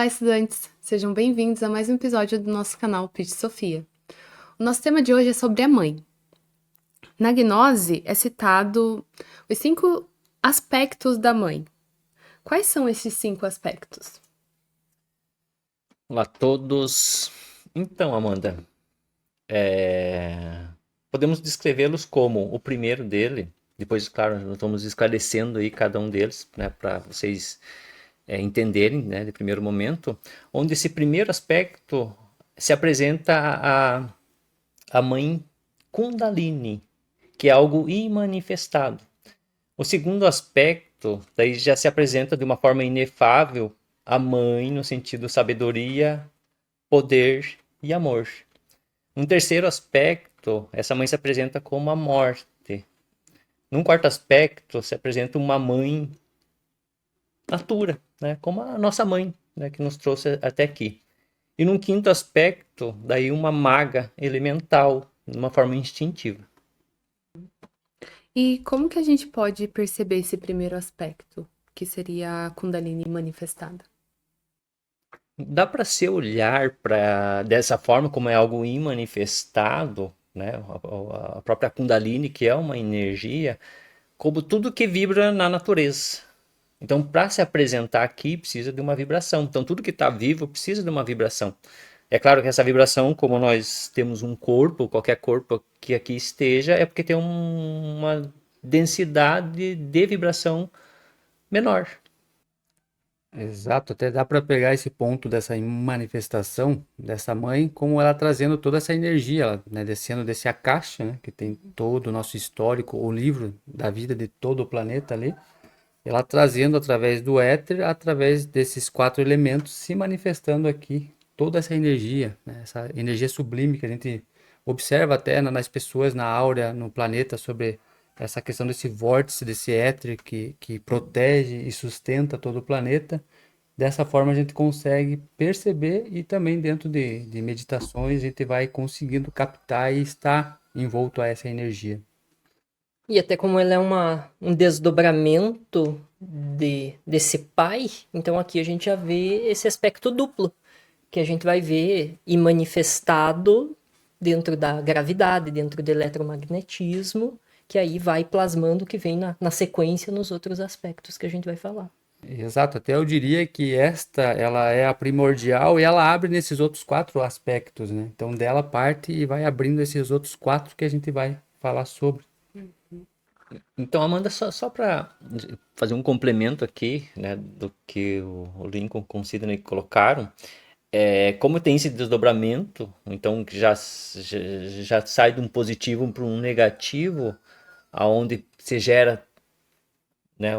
Olá, estudantes! Sejam bem-vindos a mais um episódio do nosso canal Pitch Sofia. O nosso tema de hoje é sobre a mãe. Na gnose é citado os 5 aspectos da mãe. Quais são esses 5 aspectos? Olá a todos. Então, Amanda, podemos descrevê-los como o primeiro dele. Depois, claro, nós vamos esclarecendo aí cada um deles, né, para vocês entenderem, né, de primeiro momento, onde esse primeiro aspecto se apresenta a mãe Kundalini, que é algo imanifestado. O segundo aspecto, daí já se apresenta de uma forma inefável a mãe no sentido sabedoria, poder e amor. Um terceiro aspecto, essa mãe se apresenta como a morte. Num quarto aspecto, se apresenta uma mãe natura, né? Como a nossa mãe, né? Que nos trouxe até aqui. E num quinto aspecto, daí uma maga elemental, de uma forma instintiva. E como que a gente pode perceber esse primeiro aspecto, que seria a Kundalini manifestada? Dá para se olhar para dessa forma como é algo imanifestado, né? A própria Kundalini, que é uma energia, como tudo que vibra na natureza. Então, para se apresentar aqui, precisa de uma vibração. Então, tudo que está vivo precisa de uma vibração. É claro que essa vibração, como nós temos um corpo, qualquer corpo que aqui esteja, é porque tem uma densidade de vibração menor. Exato, até dá para pegar esse ponto dessa manifestação dessa mãe, como ela trazendo toda essa energia, ela, né, descendo desse Akasha, né, que tem todo o nosso histórico, o livro da vida de todo o planeta ali, ela trazendo através do éter, através desses 4 elementos, se manifestando aqui toda essa energia, né, essa energia sublime que a gente observa até nas pessoas, na áurea, no planeta, sobre essa questão desse vórtice, desse éter que protege e sustenta todo o planeta. Dessa forma a gente consegue perceber e também dentro de meditações a gente vai conseguindo captar e estar envolto a essa energia. E até como ela é um desdobramento desse pai, então aqui a gente já vê esse aspecto duplo, que a gente vai ver e manifestado dentro da gravidade, dentro do eletromagnetismo, que aí vai plasmando o que vem na sequência nos outros aspectos que a gente vai falar. Exato, até eu diria que esta ela é a primordial e ela abre nesses outros 4 aspectos, né? Então dela parte e vai abrindo esses outros 4 que a gente vai falar sobre. Então, Amanda, só para fazer um complemento aqui, né, do que o Lincoln com o Sidney colocaram, como tem esse desdobramento, então que já sai de um positivo para um negativo, aonde se gera, né,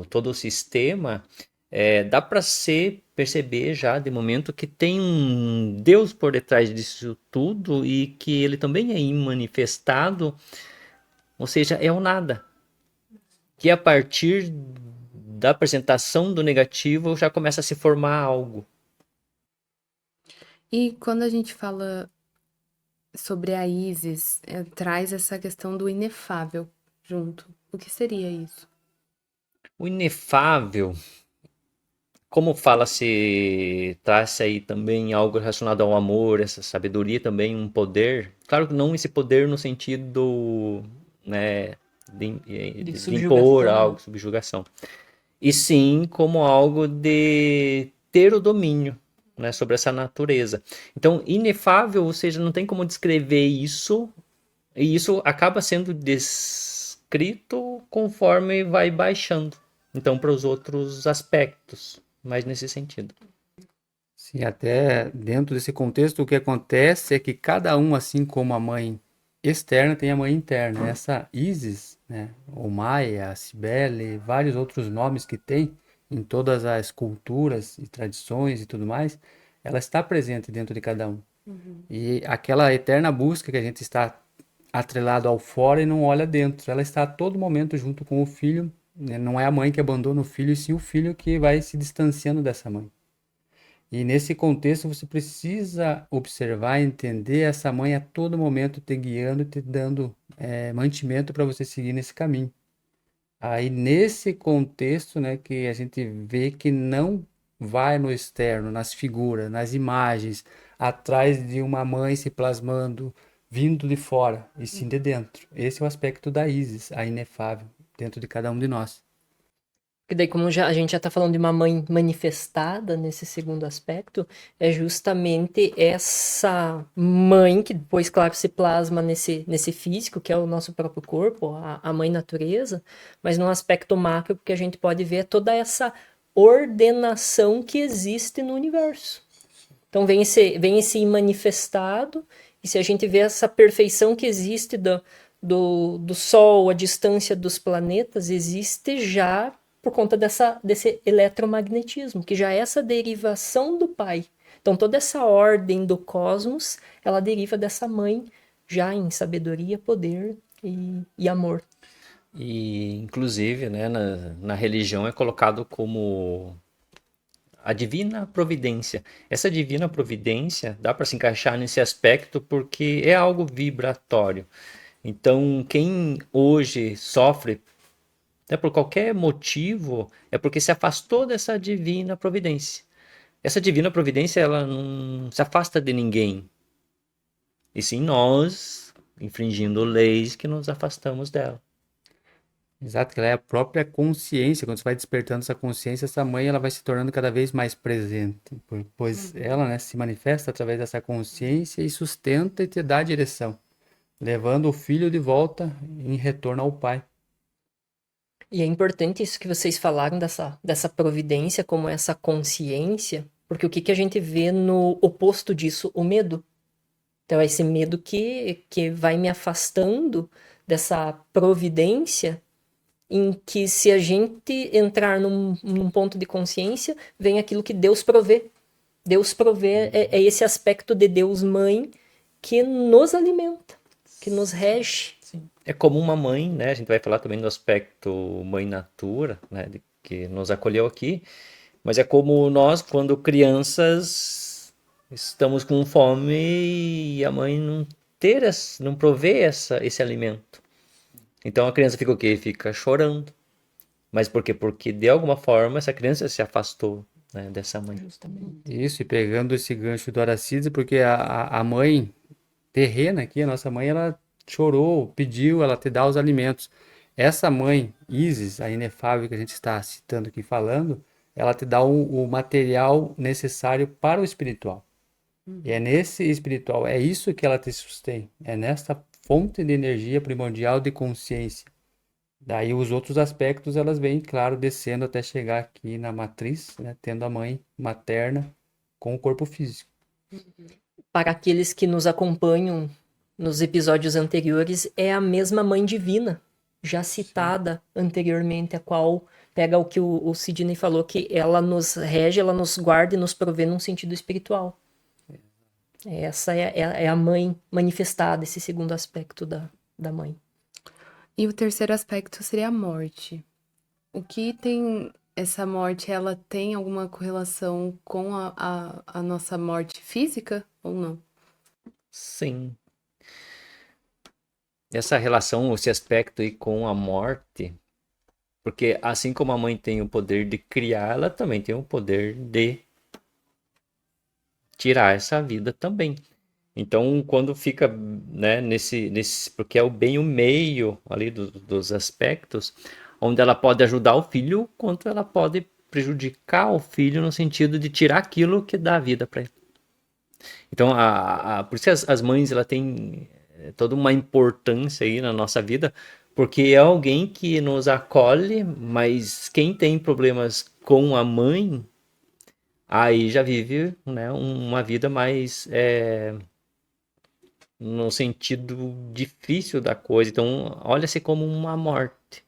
todo o sistema, dá para se perceber já de momento que tem um Deus por detrás disso tudo e que ele também é imanifestado, ou seja, é o nada. Que a partir da apresentação do negativo já começa a se formar algo. E quando a gente fala sobre a Isis, traz essa questão do inefável junto. O que seria isso? O inefável, como fala-se, traz aí também algo relacionado ao amor, essa sabedoria também, um poder. Claro que não esse poder no sentido, né, De de impor subjugação, algo, subjugação. E sim como algo de ter o domínio, né, sobre essa natureza. Então, inefável, ou seja, não tem como descrever isso, e isso acaba sendo descrito conforme vai baixando. Então, para os outros aspectos, mais nesse sentido. Sim, até dentro desse contexto, o que acontece é que cada um, assim como a mãe externa, tem a mãe interna. Essa Isis, né, ou Maia, Cibele, vários outros nomes que tem em todas as culturas e tradições e tudo mais, ela está presente dentro de cada um. E aquela eterna busca que a gente está atrelado ao fora e não olha dentro, ela está a todo momento junto com o filho, né? Não é a mãe que abandona o filho, e sim o filho que vai se distanciando dessa mãe. E nesse contexto você precisa observar e entender essa mãe a todo momento te guiando, te dando mantimento para você seguir nesse caminho. Aí nesse contexto, né, que a gente vê que não vai no externo, nas figuras, nas imagens, atrás de uma mãe se plasmando, vindo de fora, e sim de dentro. Esse é o aspecto da Isis, a inefável, dentro de cada um de nós. Porque daí, como a gente já está falando de uma mãe manifestada nesse segundo aspecto, é justamente essa mãe que depois, claro, se plasma nesse físico, que é o nosso próprio corpo, a mãe natureza, mas num aspecto macro, porque a gente pode ver toda essa ordenação que existe no universo. Então vem esse manifestado, e se a gente vê essa perfeição que existe do Sol, a distância dos planetas, existe já por conta desse eletromagnetismo, que já é essa derivação do Pai. Então toda essa ordem do cosmos, ela deriva dessa mãe já em sabedoria, poder e amor. E, inclusive, né, na religião é colocado como a divina providência. Essa divina providência dá para se encaixar nesse aspecto porque é algo vibratório. Então, quem hoje sofre, né, por qualquer motivo, é porque se afastou dessa divina providência. Essa divina providência, ela não se afasta de ninguém. E sim nós, infringindo leis, que nos afastamos dela. Exato, que ela é a própria consciência. Quando você vai despertando essa consciência, essa mãe ela vai se tornando cada vez mais presente, pois ela, né, se manifesta através dessa consciência e sustenta e te dá a direção, levando o filho de volta em retorno ao pai. E é importante isso que vocês falaram dessa providência como essa consciência, porque o que a gente vê no oposto disso? O medo. Então, é esse medo que vai me afastando dessa providência, em que se a gente entrar num ponto de consciência, vem aquilo que Deus provê. Deus provê é esse aspecto de Deus Mãe que nos alimenta, que nos rege. É como uma mãe, né? A gente vai falar também do aspecto mãe natura, né? Que nos acolheu aqui. Mas é como nós, quando crianças, estamos com fome e a mãe não provê esse alimento. Então a criança fica o quê? Fica chorando. Mas por quê? Porque de alguma forma essa criança se afastou, né, dessa mãe. Justamente. Isso, e pegando esse gancho do Aracides, porque a mãe terrena aqui, a nossa mãe, ela chorou, pediu, ela te dá os alimentos. Essa mãe, Isis, a inefável que a gente está citando aqui falando, ela te dá o material necessário para o espiritual. E é nesse espiritual, é isso que ela te sustém, é nessa fonte de energia primordial de consciência. Daí os outros aspectos, elas vêm, claro, descendo até chegar aqui na matriz, né, tendo a mãe materna com o corpo físico. Para aqueles que nos acompanham nos episódios anteriores, é a mesma Mãe Divina, já citada anteriormente, a qual pega o que o Sidney falou, que ela nos rege, ela nos guarda e nos provê num sentido espiritual. Essa é a mãe manifestada, esse segundo aspecto da mãe. E o terceiro aspecto seria a morte. O que tem essa morte, ela tem alguma correlação com a nossa morte física ou não? Sim. Essa relação, esse aspecto aí com a morte, porque assim como a mãe tem o poder de criar, ela também tem o poder de tirar essa vida também. Então, quando fica, né, porque é o bem o meio ali dos aspectos, onde ela pode ajudar o filho, quanto ela pode prejudicar o filho no sentido de tirar aquilo que dá vida para ele. Então, por isso que as mães ela têm toda uma importância aí na nossa vida, porque é alguém que nos acolhe, mas quem tem problemas com a mãe, aí já vive, né, uma vida mais no sentido difícil da coisa. Então, olha-se como uma morte.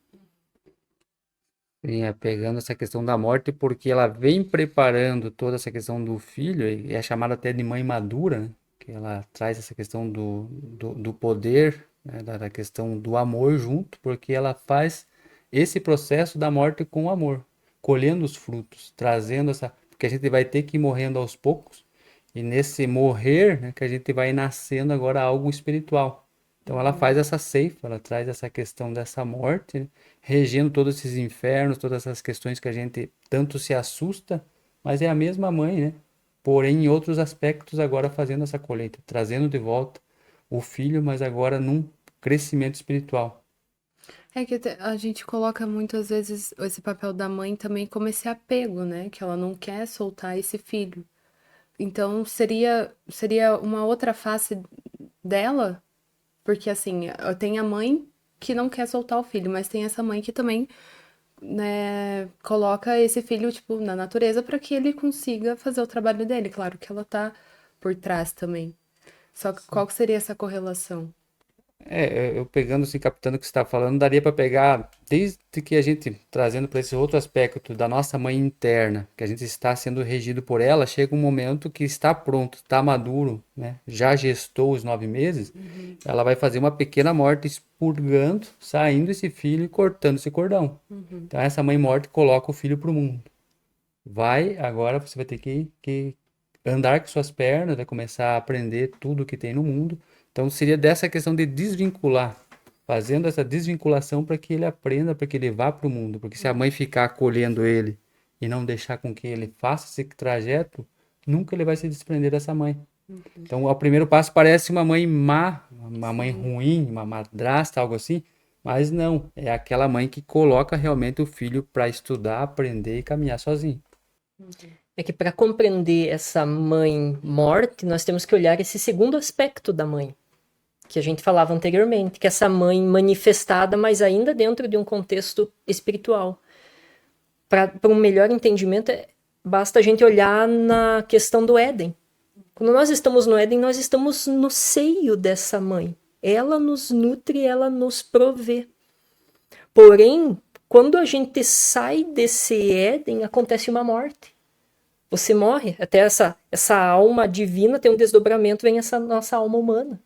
Sim, pegando essa questão da morte, porque ela vem preparando toda essa questão do filho, e é chamada até de mãe madura, né? Que ela traz essa questão do poder, né? Da questão do amor junto, porque ela faz esse processo da morte com amor, colhendo os frutos, trazendo essa. Porque a gente vai ter que ir morrendo aos poucos, e nesse morrer, né, que a gente vai nascendo agora algo espiritual. Então ela faz essa ceifa, ela traz essa questão dessa morte, né, regendo todos esses infernos, todas essas questões que a gente tanto se assusta, mas é a mesma mãe, né? Porém, em outros aspectos, agora fazendo essa colheita, trazendo de volta o filho, mas agora num crescimento espiritual. É que a gente coloca muitas vezes esse papel da mãe também como esse apego, né? Que ela não quer soltar esse filho. Então seria uma outra face dela, porque assim, tem a mãe que não quer soltar o filho, mas tem essa mãe que também, né, coloca esse filho, tipo, na natureza para que ele consiga fazer o trabalho dele. Claro que ela tá por trás também. Só que qual que seria essa correlação? Eu pegando assim, captando o que você está falando, daria para pegar desde que a gente trazendo para esse outro aspecto da nossa mãe interna, que a gente está sendo regido por ela, chega um momento que está pronto, está maduro, né? Já gestou os 9 meses, ela vai fazer uma pequena morte expurgando, saindo esse filho e cortando esse cordão. Então essa mãe morte coloca o filho para o mundo. Agora você vai ter que andar com suas pernas, vai começar a aprender tudo que tem no mundo. Então seria dessa questão de desvincular, fazendo essa desvinculação para que ele aprenda, para que ele vá para o mundo. Porque se a mãe ficar acolhendo ele e não deixar com que ele faça esse trajeto, nunca ele vai se desprender dessa mãe. Então, o primeiro passo parece uma mãe má, uma mãe ruim, uma madrasta, algo assim, mas não, é aquela mãe que coloca realmente o filho para estudar, aprender e caminhar sozinho. É que para compreender essa mãe morte, nós temos que olhar esse segundo aspecto da mãe, que a gente falava anteriormente, que é essa mãe manifestada, mas ainda dentro de um contexto espiritual. Para um melhor entendimento, basta a gente olhar na questão do Éden. Quando nós estamos no Éden, nós estamos no seio dessa mãe. Ela nos nutre, ela nos provê. Porém, quando a gente sai desse Éden, acontece uma morte. Você morre, até essa alma divina tem um desdobramento, vem essa nossa alma humana,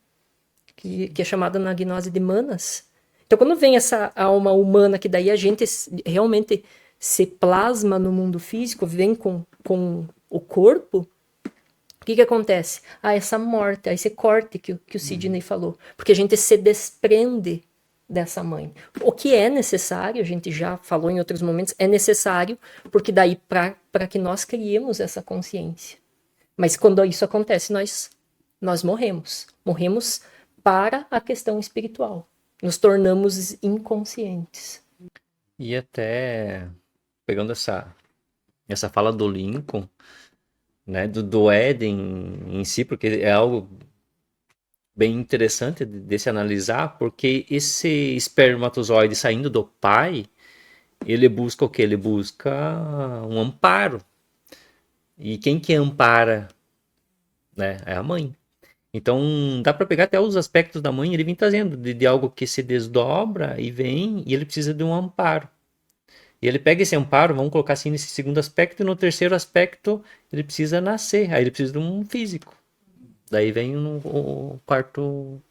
que é chamada na gnose de manas. Então, quando vem essa alma humana, que daí a gente realmente se plasma no mundo físico, vem com o corpo, o que acontece? Essa morte, esse corte que o Sidney falou. Porque a gente se desprende dessa mãe. O que é necessário, a gente já falou em outros momentos, é necessário, porque daí para que nós criemos essa consciência. Mas quando isso acontece, nós morremos. Morremos para a questão espiritual. Nos tornamos inconscientes. E até pegando essa fala do Lincoln, né, do Éden em si, porque é algo bem interessante de se analisar, porque esse espermatozoide saindo do pai, ele busca o quê? Ele busca um amparo. E quem que ampara, né, é a mãe. Então, dá para pegar até os aspectos da mãe, ele vem trazendo de algo que se desdobra e vem, e ele precisa de um amparo. E ele pega esse amparo, vamos colocar assim, nesse segundo aspecto, e no terceiro aspecto, ele precisa nascer, aí ele precisa de um físico. Daí vem o quarto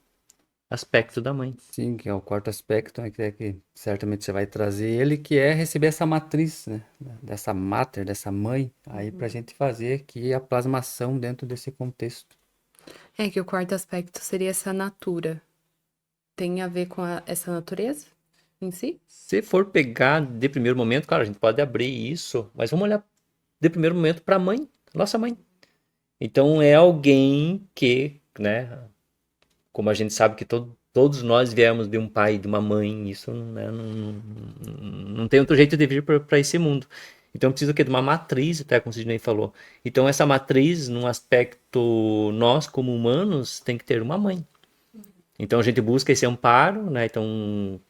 aspecto da mãe. Sim, que é o quarto aspecto, né, que certamente você vai trazer ele, que é receber essa matriz, né, dessa mater, dessa mãe, aí para a gente fazer aqui a plasmação dentro desse contexto. É que o quarto aspecto seria essa natura. Tem a ver com essa natureza em si? Se for pegar de primeiro momento, claro, a gente pode abrir isso, mas vamos olhar de primeiro momento para a mãe, nossa mãe. Então é alguém que, né, como a gente sabe que todos nós viemos de um pai e de uma mãe, isso, né, não tem outro jeito de vir para esse mundo. Então precisa o quê? De uma matriz, até como o Sidney falou. Então essa matriz, num aspecto nós como humanos, tem que ter uma mãe. Então a gente busca esse amparo, né? Então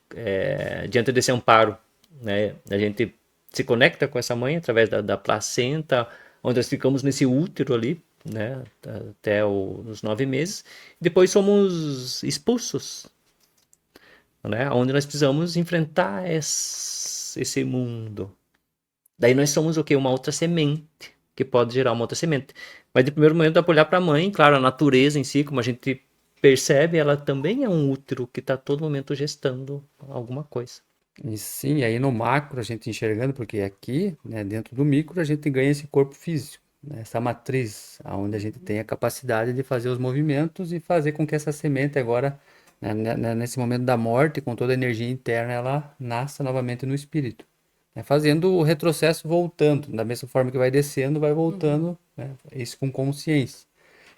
diante desse amparo, né, a gente se conecta com essa mãe através da placenta, onde nós ficamos nesse útero ali, né, até os 9 meses. Depois somos expulsos, né, onde nós precisamos enfrentar esse mundo. Daí nós somos o quê? Uma outra semente, que pode gerar uma outra semente. Mas de primeiro momento dá para olhar para a mãe, claro, a natureza em si, como a gente percebe, ela também é um útero que está todo momento gestando alguma coisa. E sim, aí no macro a gente enxergando, porque aqui, né, dentro do micro, a gente ganha esse corpo físico, né, essa matriz, onde a gente tem a capacidade de fazer os movimentos e fazer com que essa semente agora, né, nesse momento da morte, com toda a energia interna, ela nasça novamente no espírito. né, fazendo o retrocesso voltando, da mesma forma que vai descendo, vai voltando, né, isso com consciência.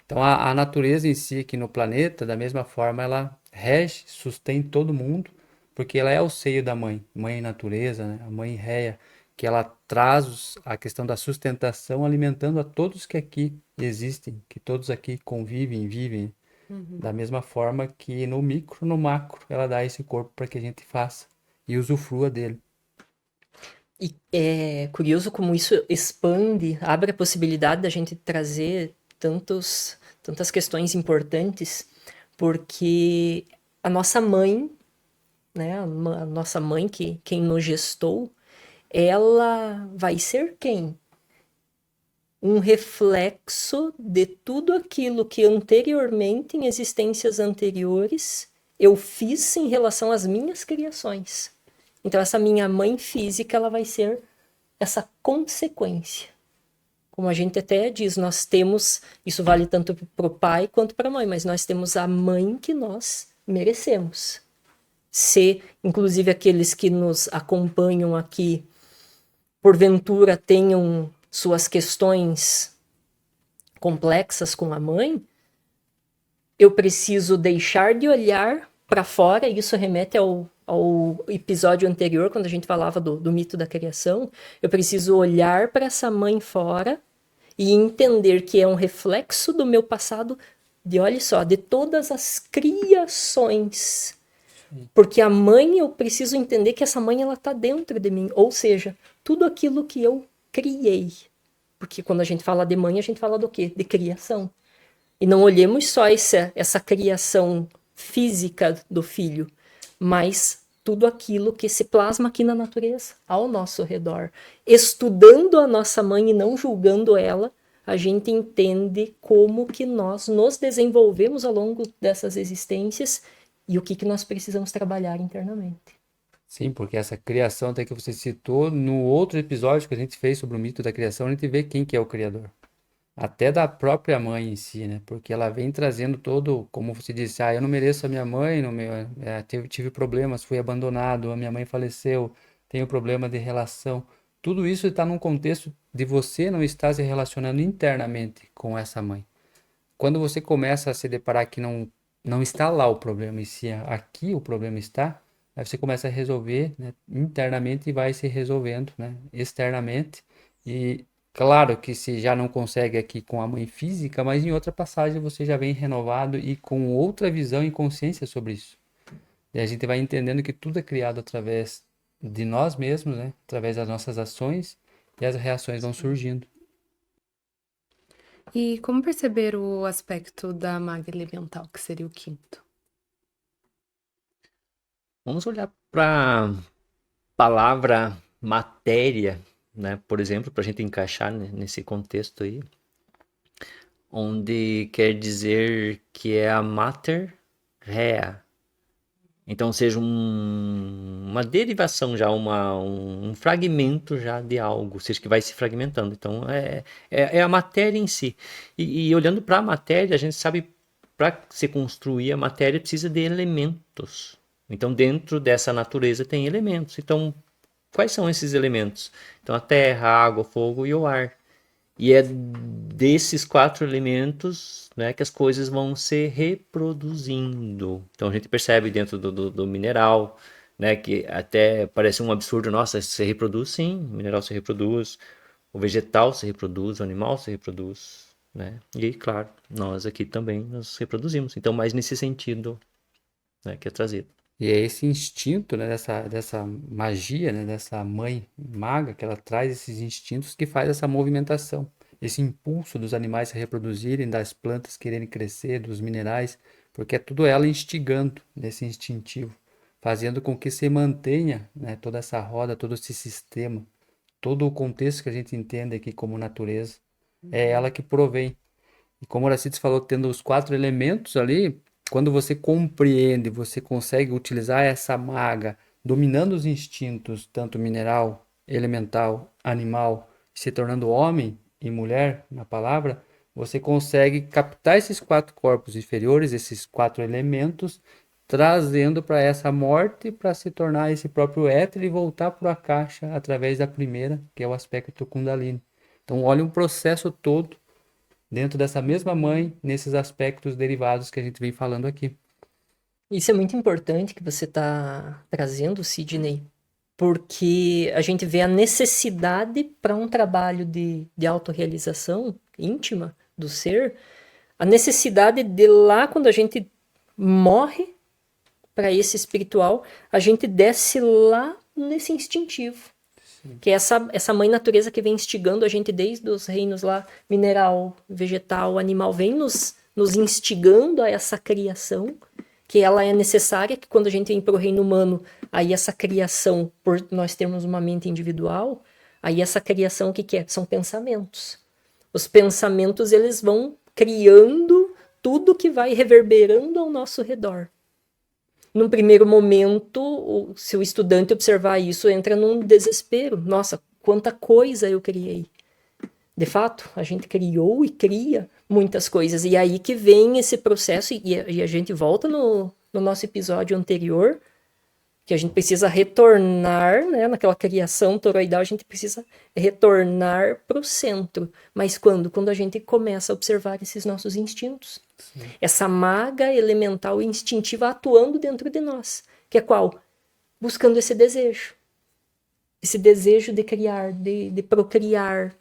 Então a natureza em si aqui no planeta, da mesma forma, ela rege, sustém todo mundo, porque ela é o seio da mãe, mãe natureza, né? A mãe réia, que ela traz a questão da sustentação, alimentando a todos que aqui existem, que todos aqui convivem, vivem, da mesma forma que no micro, no macro, ela dá esse corpo para que a gente faça e usufrua dele. E é curioso como isso expande, abre a possibilidade da gente trazer tantas questões importantes, porque a nossa mãe, né, a nossa mãe, quem nos gestou, ela vai ser quem? Um reflexo de tudo aquilo que anteriormente, em existências anteriores, eu fiz em relação às minhas criações. Então, essa minha mãe física, ela vai ser essa consequência. Como a gente até diz, nós temos, isso vale tanto para o pai quanto para a mãe, mas nós temos a mãe que nós merecemos. Se, inclusive, aqueles que nos acompanham aqui, porventura tenham suas questões complexas com a mãe, eu preciso deixar de olhar para fora, e isso remete ao episódio anterior, quando a gente falava do mito da criação. Eu preciso olhar para essa mãe fora e entender que é um reflexo do meu passado, olha só, de todas as criações. Porque a mãe, eu preciso entender que essa mãe, ela está dentro de mim. Ou seja, tudo aquilo que eu criei. Porque quando a gente fala de mãe, a gente fala do quê? De criação. E não olhemos só essa criação física do filho, mas tudo aquilo que se plasma aqui na natureza, ao nosso redor. Estudando a nossa mãe e não julgando ela, a gente entende como que nós nos desenvolvemos ao longo dessas existências e o que nós precisamos trabalhar internamente. Sim, porque essa criação até que você citou, no outro episódio que a gente fez sobre o mito da criação, a gente vê quem que é o criador. Até da própria mãe em si, né? Porque ela vem trazendo todo, como você disse, eu não mereço a minha mãe, não tive problemas, fui abandonado, a minha mãe faleceu, tenho problema de relação. Tudo isso está num contexto de você não estar se relacionando internamente com essa mãe. Quando você começa a se deparar que não está lá o problema, e se aqui o problema está, aí você começa a resolver, né, internamente e vai se resolvendo, né, externamente. E claro que se já não consegue aqui com a mãe física, mas em outra passagem você já vem renovado e com outra visão e consciência sobre isso. E a gente vai entendendo que tudo é criado através de nós mesmos, né, através das nossas ações, e as reações vão surgindo. E como perceber o aspecto da maga elemental, que seria o quinto? Vamos olhar para a palavra matéria, né? Por exemplo, para a gente encaixar nesse contexto aí, onde quer dizer que é a mater rea. Então, seja uma derivação já, um fragmento já de algo, seja que vai se fragmentando. Então, é a matéria em si. E olhando para a matéria, a gente sabe, para se construir a matéria, precisa de elementos. Então, dentro dessa natureza tem elementos. Então, quais são esses elementos? Então, a terra, a água, o fogo e o ar. E é desses 4 elementos, né, que as coisas vão se reproduzindo. Então a gente percebe dentro do mineral, né, que até parece um absurdo, nossa, se reproduz? Sim, o mineral se reproduz, o vegetal se reproduz, o animal se reproduz, né? E claro, nós aqui também nos reproduzimos. Então, mais nesse sentido, né, que é trazido. E é esse instinto, né, dessa magia, né, dessa mãe maga, que ela traz esses instintos que faz essa movimentação, esse impulso dos animais se reproduzirem, das plantas quererem crescer, dos minerais, porque é tudo ela instigando nesse instintivo, fazendo com que se mantenha, né, toda essa roda, todo esse sistema, todo o contexto que a gente entende aqui como natureza, é ela que provém. E como o Aracides falou, tendo os 4 elementos ali, quando você compreende, você consegue utilizar essa maga, dominando os instintos, tanto mineral, elemental, animal, se tornando homem e mulher na palavra, você consegue captar esses 4 corpos inferiores, esses 4 elementos, trazendo para essa morte para se tornar esse próprio éter e voltar para a caixa através da primeira, que é o aspecto Kundalini. Então, olha um processo todo dentro dessa mesma mãe, nesses aspectos derivados que a gente vem falando aqui. Isso é muito importante que você está trazendo, Sidney, porque a gente vê a necessidade para um trabalho de autorrealização íntima do ser, a necessidade de lá, quando a gente morre para esse espiritual, a gente desce lá nesse instintivo. Que é essa mãe natureza que vem instigando a gente desde os reinos lá, mineral, vegetal, animal, vem nos instigando a essa criação, que ela é necessária, que quando a gente vem para o reino humano, aí essa criação, por nós termos uma mente individual, aí essa criação, o que é? São pensamentos. Os pensamentos, eles vão criando tudo que vai reverberando ao nosso redor. Num primeiro momento, se o estudante observar isso, entra num desespero. Nossa, quanta coisa eu criei. De fato, a gente criou e cria muitas coisas. E aí que vem esse processo, e a gente volta no nosso episódio anterior, que a gente precisa retornar, né, naquela criação toroidal, a gente precisa retornar para o centro. Mas quando? Quando a gente começa a observar esses nossos instintos. Sim. Essa maga elemental instintiva atuando dentro de nós. Que é qual? Buscando esse desejo. Esse desejo de criar, de procriar,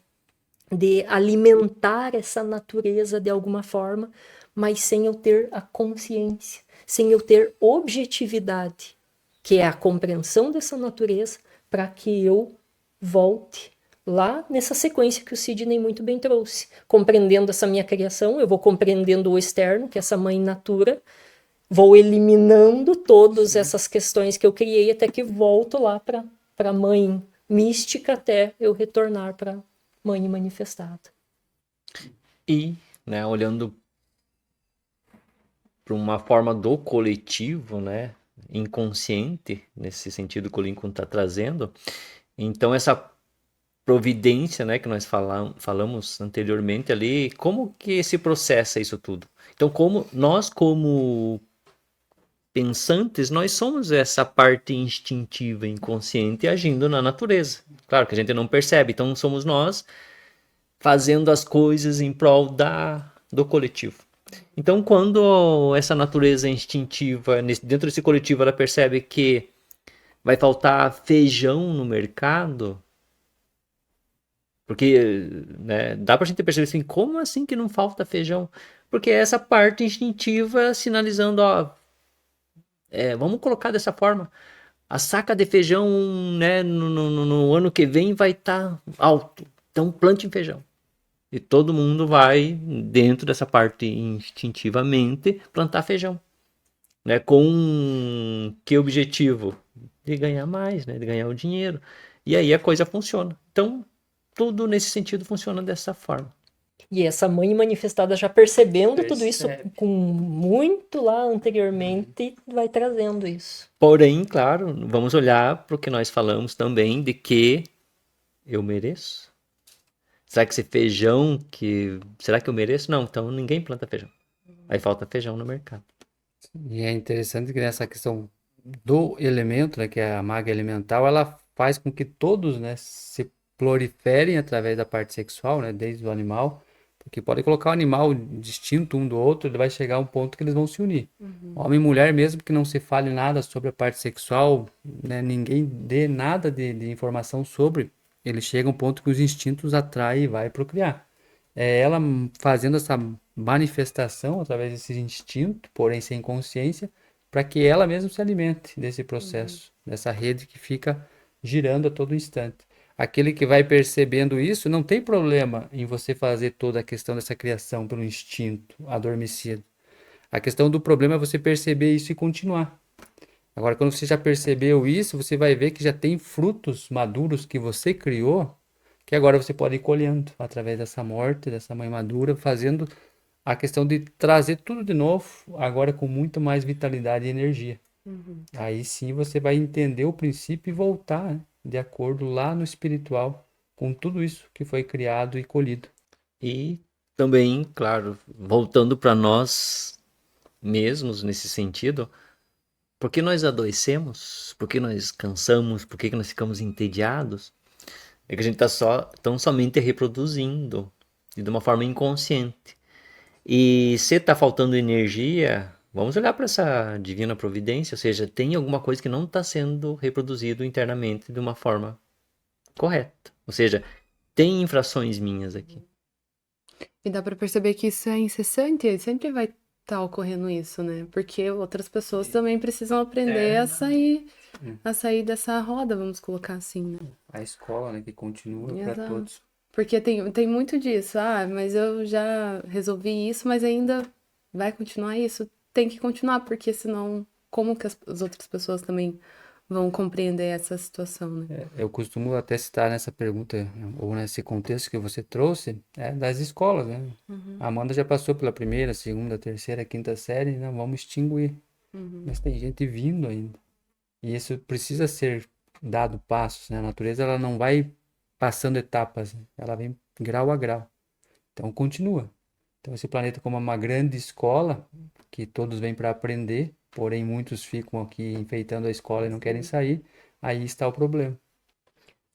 de alimentar essa natureza de alguma forma, mas sem eu ter a consciência, sem eu ter objetividade, que é a compreensão dessa natureza, para que eu volte lá nessa sequência que o Sidney muito bem trouxe. Compreendendo essa minha criação, eu vou compreendendo o externo, que é essa mãe natura, vou eliminando todas essas questões que eu criei, até que volto lá para a mãe mística, até eu retornar para a mãe manifestada. E, né, olhando para uma forma do coletivo, né, inconsciente, nesse sentido que o Lincoln está trazendo, então essa providência, né, que nós falamos anteriormente ali, como que se processa isso tudo? Então, nós como pensantes, nós somos essa parte instintiva, inconsciente, agindo na natureza. Claro que a gente não percebe, então somos nós fazendo as coisas em prol do coletivo. Então, quando essa natureza instintiva, dentro desse coletivo, ela percebe que vai faltar feijão no mercado, porque, né, dá pra gente perceber assim, como assim que não falta feijão? Porque é essa parte instintiva sinalizando, ó, vamos colocar dessa forma, a saca de feijão, né, no ano que vem vai estar alto, então plante feijão. E todo mundo vai, dentro dessa parte instintivamente, plantar feijão. Né? Com que objetivo? De ganhar mais, né? De ganhar o dinheiro. E aí a coisa funciona. Então, tudo nesse sentido funciona dessa forma. E essa mãe manifestada já percebendo tudo isso com muito lá anteriormente, vai trazendo isso. Porém, claro, vamos olhar para o que nós falamos também de que eu mereço. Será que esse feijão será que eu mereço? Não, então ninguém planta feijão. Aí falta feijão no mercado. E é interessante que nessa questão do elemento, né, que é a maga elemental, ela faz com que todos, né, se proliferem através da parte sexual, né, desde o animal, porque pode colocar o animal distinto um do outro, ele vai chegar a um ponto que eles vão se unir. Homem e mulher, mesmo que não se fale nada sobre a parte sexual, né, ninguém dê nada de informação sobre, ele chega a um ponto que os instintos atraem e vai procriar. É ela fazendo essa manifestação através desse instinto, porém sem consciência, para que ela mesma se alimente desse processo, dessa rede que fica girando a todo instante. Aquele que vai percebendo isso, não tem problema em você fazer toda a questão dessa criação pelo instinto adormecido. A questão do problema é você perceber isso e continuar. Agora, quando você já percebeu isso, você vai ver que já tem frutos maduros que você criou, que agora você pode ir colhendo através dessa morte, dessa mãe madura, fazendo a questão de trazer tudo de novo, agora com muito mais vitalidade e energia. Aí sim você vai entender o princípio e voltar, né, de acordo lá no espiritual, com tudo isso que foi criado e colhido. E também, claro, voltando para nós mesmos nesse sentido, por que nós adoecemos? Por que nós cansamos? Por que nós ficamos entediados? É que a gente está tão somente reproduzindo e de uma forma inconsciente. E se está faltando energia, vamos olhar para essa divina providência, ou seja, tem alguma coisa que não está sendo reproduzido internamente de uma forma correta. Ou seja, tem infrações minhas aqui. E dá pra perceber que isso é incessante, sempre vai estar ocorrendo isso, né? Porque outras pessoas também precisam aprender a sair dessa roda, vamos colocar assim, né? A escola, né, que continua para Exato. todos. Porque tem muito disso. Ah, mas eu já resolvi isso, mas ainda vai continuar isso? Tem que continuar, porque senão, como que as outras pessoas também vão compreender essa situação, né? Eu costumo até citar nessa pergunta, ou nesse contexto que você trouxe, das escolas, né? A Amanda já passou pela primeira, segunda, terceira, quinta série, não vamos extinguir. Mas tem gente vindo ainda. E isso precisa ser dado passos, né? A natureza, ela não vai passando etapas, né? Ela vem grau a grau. Então, continua. Então, esse planeta como uma grande escola, que todos vêm para aprender, porém muitos ficam aqui enfeitando a escola e não querem sair, aí está o problema.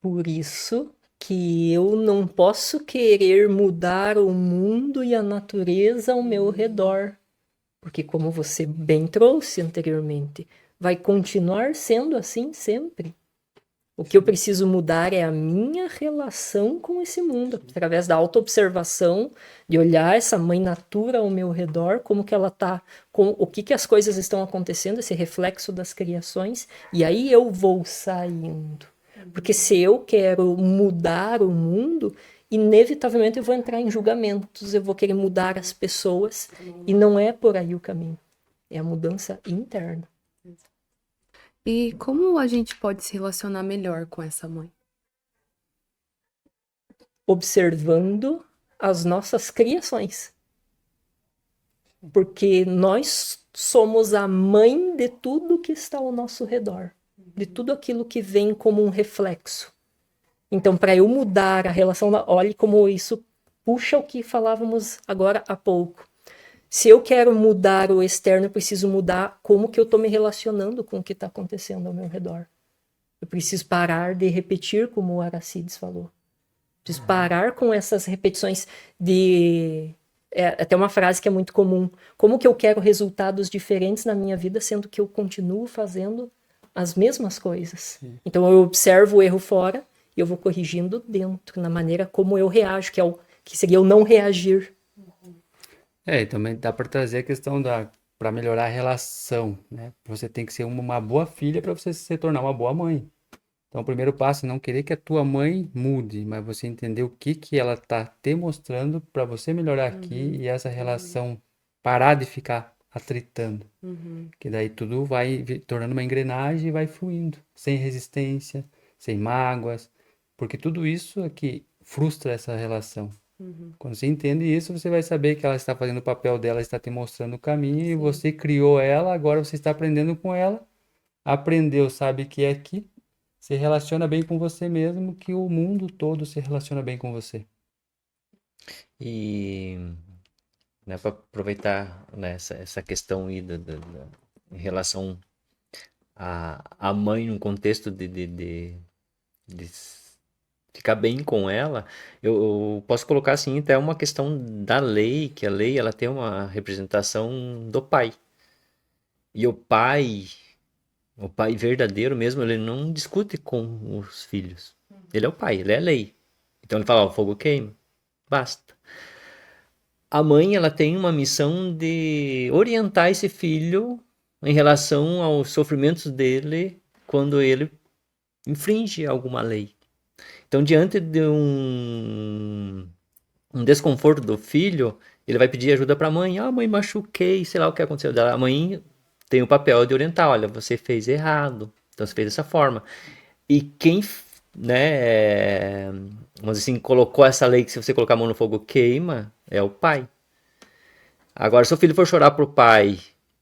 Por isso que eu não posso querer mudar o mundo e a natureza ao meu redor. Porque, como você bem trouxe anteriormente, vai continuar sendo assim sempre. O que eu preciso mudar é a minha relação com esse mundo, através da autoobservação, de olhar essa mãe natura ao meu redor, como que ela tá, o que as coisas estão acontecendo, esse reflexo das criações, e aí eu vou saindo. Porque se eu quero mudar o mundo, inevitavelmente eu vou entrar em julgamentos, eu vou querer mudar as pessoas, e não é por aí o caminho. É a mudança interna. E como a gente pode se relacionar melhor com essa mãe? Observando as nossas criações. Porque nós somos a mãe de tudo que está ao nosso redor, de tudo aquilo que vem como um reflexo. Então, para eu mudar a relação, olhe como isso puxa o que falávamos agora há pouco. Se eu quero mudar o externo, eu preciso mudar como que eu estou me relacionando com o que está acontecendo ao meu redor. Eu preciso parar de repetir, como o Aracides falou. Preciso parar com essas repetições de... até uma frase que é muito comum. Como que eu quero resultados diferentes na minha vida, sendo que eu continuo fazendo as mesmas coisas? Sim. Então eu observo o erro fora e eu vou corrigindo dentro, na maneira como eu reajo, que seria o não reagir. E também dá para trazer a questão para melhorar a relação, né? Você tem que ser uma boa filha para você se tornar uma boa mãe. Então, o primeiro passo é não querer que a tua mãe mude, mas você entender o que ela está te mostrando para você melhorar aqui e essa relação parar de ficar atritando. Que daí tudo vai tornando uma engrenagem e vai fluindo, sem resistência, sem mágoas, porque tudo isso é que frustra essa relação. Quando você entende isso, você vai saber que ela está fazendo o papel dela, está te mostrando o caminho e você criou ela, agora você está aprendendo com ela, aprendeu, sabe que é aqui, se relaciona bem com você mesmo, que o mundo todo se relaciona bem com você. E, né, para aproveitar, né, essa questão aí em relação à mãe num contexto de ficar bem com ela, eu posso colocar assim até uma questão da lei, que a lei ela tem uma representação do pai. E o pai verdadeiro mesmo, ele não discute com os filhos. Ele é o pai, ele é a lei. Então ele fala, ó, o fogo queima, basta. A mãe, ela tem uma missão de orientar esse filho em relação aos sofrimentos dele quando ele infringe alguma lei. Então, diante de um desconforto do filho, ele vai pedir ajuda para a mãe. Ah, mãe, machuquei, sei lá o que aconteceu. A mãe tem o papel de orientar. Olha, você fez errado. Então, você fez dessa forma. E quem, né, vamos dizer assim, colocou essa lei que se você colocar a mão no fogo queima, é o pai. Agora, se o filho for chorar pro pai,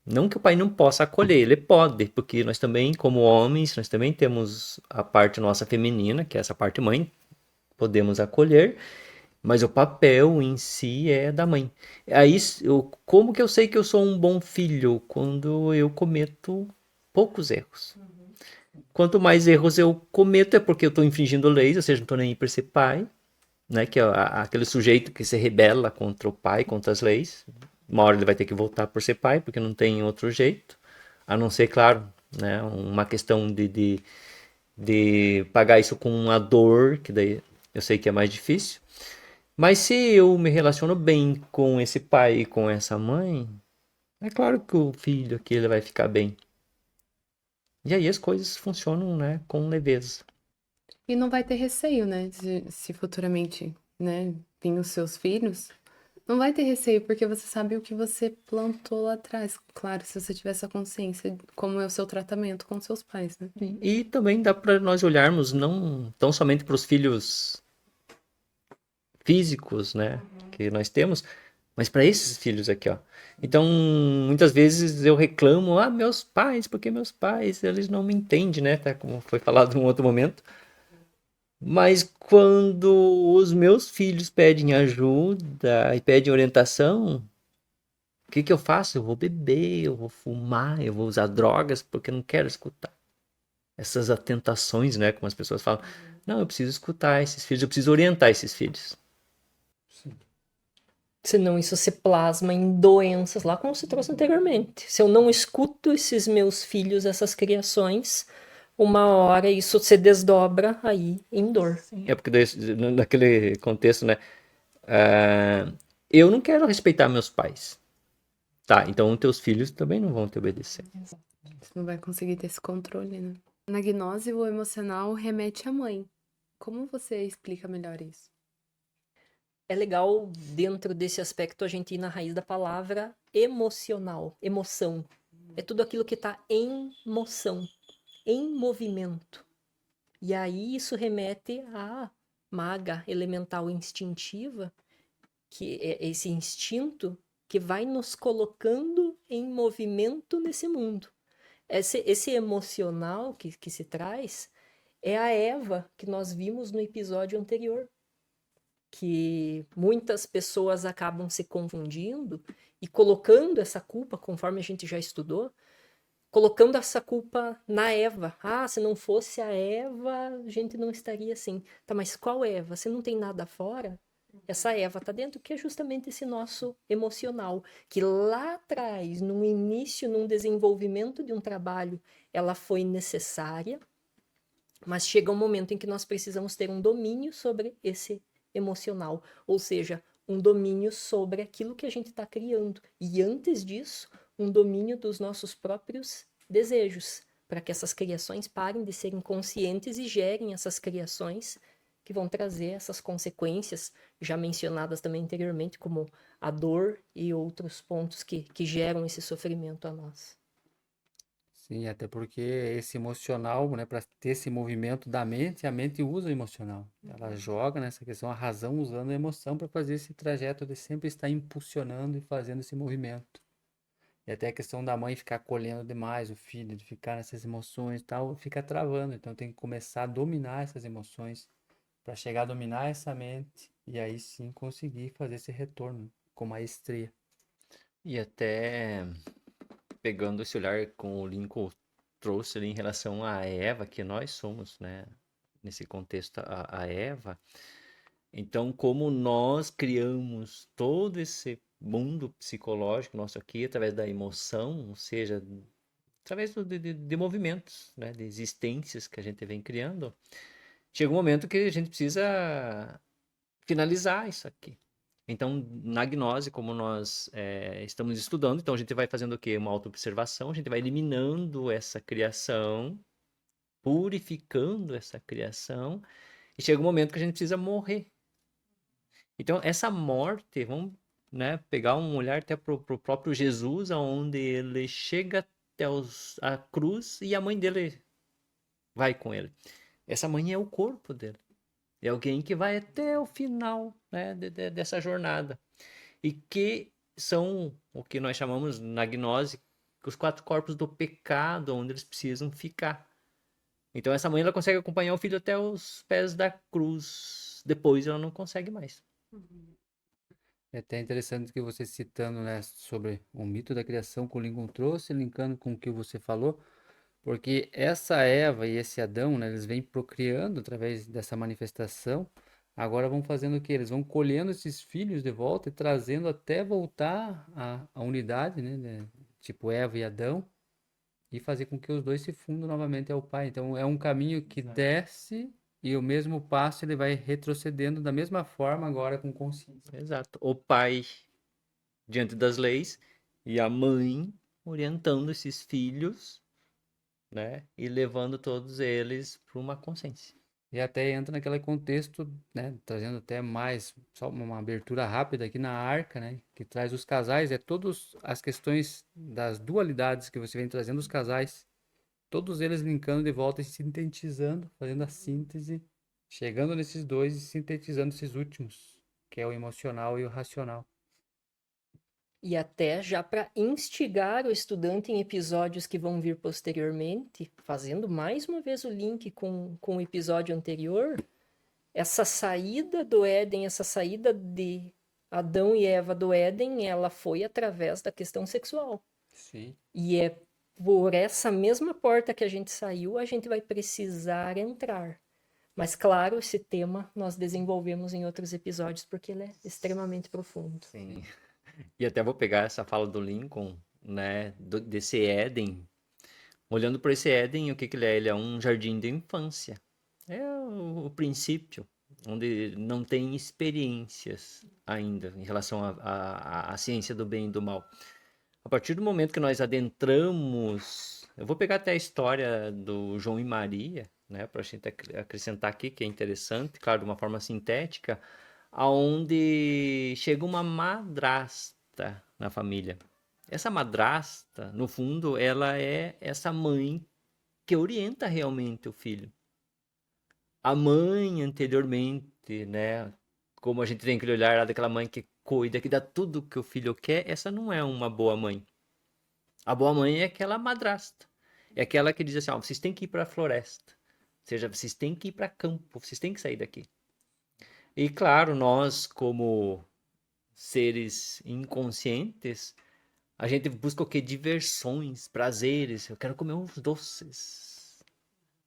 não que o pai não possa acolher, ele pode, porque nós também, como homens, nós também temos a parte nossa feminina, que é essa parte mãe, podemos acolher, mas o papel em si é da mãe. Aí, como que eu sei que eu sou um bom filho? Quando eu cometo poucos erros. Quanto mais erros eu cometo é porque eu estou infringindo leis, ou seja, não estou nem aí para ser pai, né? Que é aquele sujeito que se rebela contra o pai, contra as leis. Uma hora ele vai ter que voltar por ser pai, porque não tem outro jeito. A não ser, claro, né? Uma questão de pagar isso com uma dor, que daí eu sei que é mais difícil. Mas se eu me relaciono bem com esse pai e com essa mãe, é claro que o filho aqui ele vai ficar bem. E aí as coisas funcionam, né, com leveza. E não vai ter receio, né? Se futuramente, né, vir os seus filhos, não vai ter receio, porque você sabe o que você plantou lá atrás. Claro, se você tiver essa consciência, de como é o seu tratamento com seus pais, né? E também dá para nós olharmos não tão somente para os filhos físicos, né, que nós temos, mas para esses filhos aqui, ó. Então, muitas vezes eu reclamo, meus pais, porque meus pais, eles não me entendem, né, tá, como foi falado em um outro momento. Mas quando os meus filhos pedem ajuda e pedem orientação, o que que eu faço? Eu vou beber, eu vou fumar, eu vou usar drogas, porque eu não quero escutar essas atentações, né, como as pessoas falam. Não, eu preciso escutar esses filhos, eu preciso orientar esses filhos. Senão isso se plasma em doenças, lá como se trouxe anteriormente. Se eu não escuto esses meus filhos, essas criações, uma hora isso se desdobra aí em dor. É porque daí, naquele contexto, né, eu não quero respeitar meus pais. Tá, então teus filhos também não vão te obedecer. Você não vai conseguir ter esse controle, né? Na gnose, o emocional remete à mãe. Como você explica melhor isso? É legal, dentro desse aspecto, a gente ir na raiz da palavra emocional, emoção. É tudo aquilo que está em moção, em movimento. E aí isso remete à maga elemental instintiva, que é esse instinto que vai nos colocando em movimento nesse mundo. Esse emocional que se traz é a Eva que nós vimos no episódio anterior, que muitas pessoas acabam se confundindo e colocando essa culpa, conforme a gente já estudou, colocando essa culpa na Eva. Se não fosse a Eva, a gente não estaria assim. Tá, mas qual Eva? Se não tem nada fora, essa Eva tá dentro, que é justamente esse nosso emocional, que lá atrás, no início, num desenvolvimento de um trabalho, ela foi necessária, mas chega um momento em que nós precisamos ter um domínio sobre esse emocional, ou seja, um domínio sobre aquilo que a gente está criando. E antes disso, um domínio dos nossos próprios desejos, para que essas criações parem de serem conscientes e gerem essas criações que vão trazer essas consequências já mencionadas também anteriormente, como a dor e outros pontos que geram esse sofrimento a nós. Sim, até porque esse emocional, né, para ter esse movimento da mente, a mente usa o emocional. Ela joga nessa questão, a razão usando a emoção para fazer esse trajeto de sempre estar impulsionando e fazendo esse movimento. E até a questão da mãe ficar acolhendo demais o filho, de ficar nessas emoções e tal, fica travando. Então tem que começar a dominar essas emoções para chegar a dominar essa mente e aí sim conseguir fazer esse retorno com maestria. E até pegando esse olhar com o Lincoln trouxe ali em relação à Eva, que nós somos, né? Nesse contexto, a Eva. Então, como nós criamos todo esse mundo psicológico nosso aqui através da emoção, ou seja, através de movimentos, né? De existências que a gente vem criando, chega um momento que a gente precisa finalizar isso aqui. Então, na gnose, como nós estamos estudando, então a gente vai fazendo o quê? Uma autoobservação, a gente vai eliminando essa criação, purificando essa criação, e chega um momento que a gente precisa morrer. Então, essa morte, vamos, né, pegar um olhar até para o próprio Jesus, onde ele chega até a cruz e a mãe dele vai com ele. Essa mãe é o corpo dele. É alguém que vai até o final, né, dessa jornada. E que são o que nós chamamos na gnose os 4 corpos do pecado, onde eles precisam ficar. Então essa mãe ela consegue acompanhar o filho até os pés da cruz. Depois ela não consegue mais. É até interessante que você citando, né, sobre o mito da criação que o Lincoln trouxe, linkando com o que você falou, Porque essa Eva e esse Adão, né, eles vêm procriando através dessa manifestação. Agora vão fazendo o quê? Eles vão colhendo esses filhos de volta e trazendo até voltar a unidade, né, tipo Eva e Adão, e fazer com que os dois se fundam novamente ao Pai. Então é um caminho que desce e o mesmo passo ele vai retrocedendo da mesma forma agora com consciência. Exato. O pai diante das leis e a mãe orientando esses filhos, né? E levando todos eles para uma consciência. E até entra naquele contexto, né, trazendo até mais, só uma abertura rápida aqui na arca, né, que traz os casais, todas as questões das dualidades que você vem trazendo os casais, todos eles linkando de volta e sintetizando, fazendo a síntese, chegando nesses dois e sintetizando esses últimos, que é o emocional e o racional. E até já para instigar o estudante em episódios que vão vir posteriormente, fazendo mais uma vez o link com o episódio anterior, essa saída do Éden, essa saída de Adão e Eva do Éden, ela foi através da questão sexual. Sim. E é por essa mesma porta que a gente saiu, a gente vai precisar entrar. Mas, claro, esse tema nós desenvolvemos em outros episódios, porque ele é extremamente profundo. Sim. E até vou pegar essa fala do Lincoln, né, desse Éden. Olhando para esse Éden, o que ele é? Ele é um jardim de infância. É o princípio, onde não tem experiências ainda em relação à ciência do bem e do mal. A partir do momento que nós adentramos, eu vou pegar até a história do João e Maria, né, para a gente acrescentar aqui, que é interessante, claro, de uma forma sintética, aonde chega uma madrasta na família. Essa madrasta, no fundo, ela é essa mãe que orienta realmente o filho. A mãe anteriormente, né, como a gente tem aquele olhar lá daquela mãe que cuida, que dá tudo que o filho quer, essa não é uma boa mãe. A boa mãe é aquela madrasta. É aquela que diz assim, ó, vocês têm que ir para a floresta. Ou seja, vocês têm que ir para campo, vocês têm que sair daqui. E claro, nós como seres inconscientes, a gente busca o quê? Diversões, prazeres. Eu quero comer uns doces.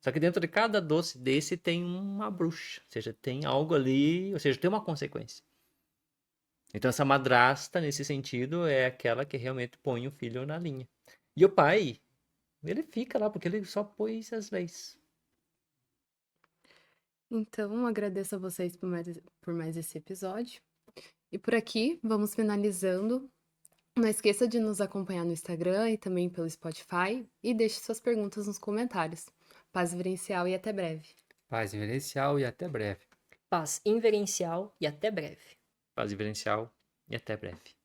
Só que dentro de cada doce desse tem uma bruxa. Ou seja, tem algo ali, ou seja, tem uma consequência. Então essa madrasta, nesse sentido, é aquela que realmente põe o filho na linha. E o pai, ele fica lá, porque ele só pôs as leis. Então, agradeço a vocês por mais esse episódio. E por aqui, vamos finalizando. Não esqueça de nos acompanhar no Instagram e também pelo Spotify e deixe suas perguntas nos comentários. Paz vivencial e até breve. Paz inverencial e até breve. Paz inverencial e até breve. Paz vivencial e até breve.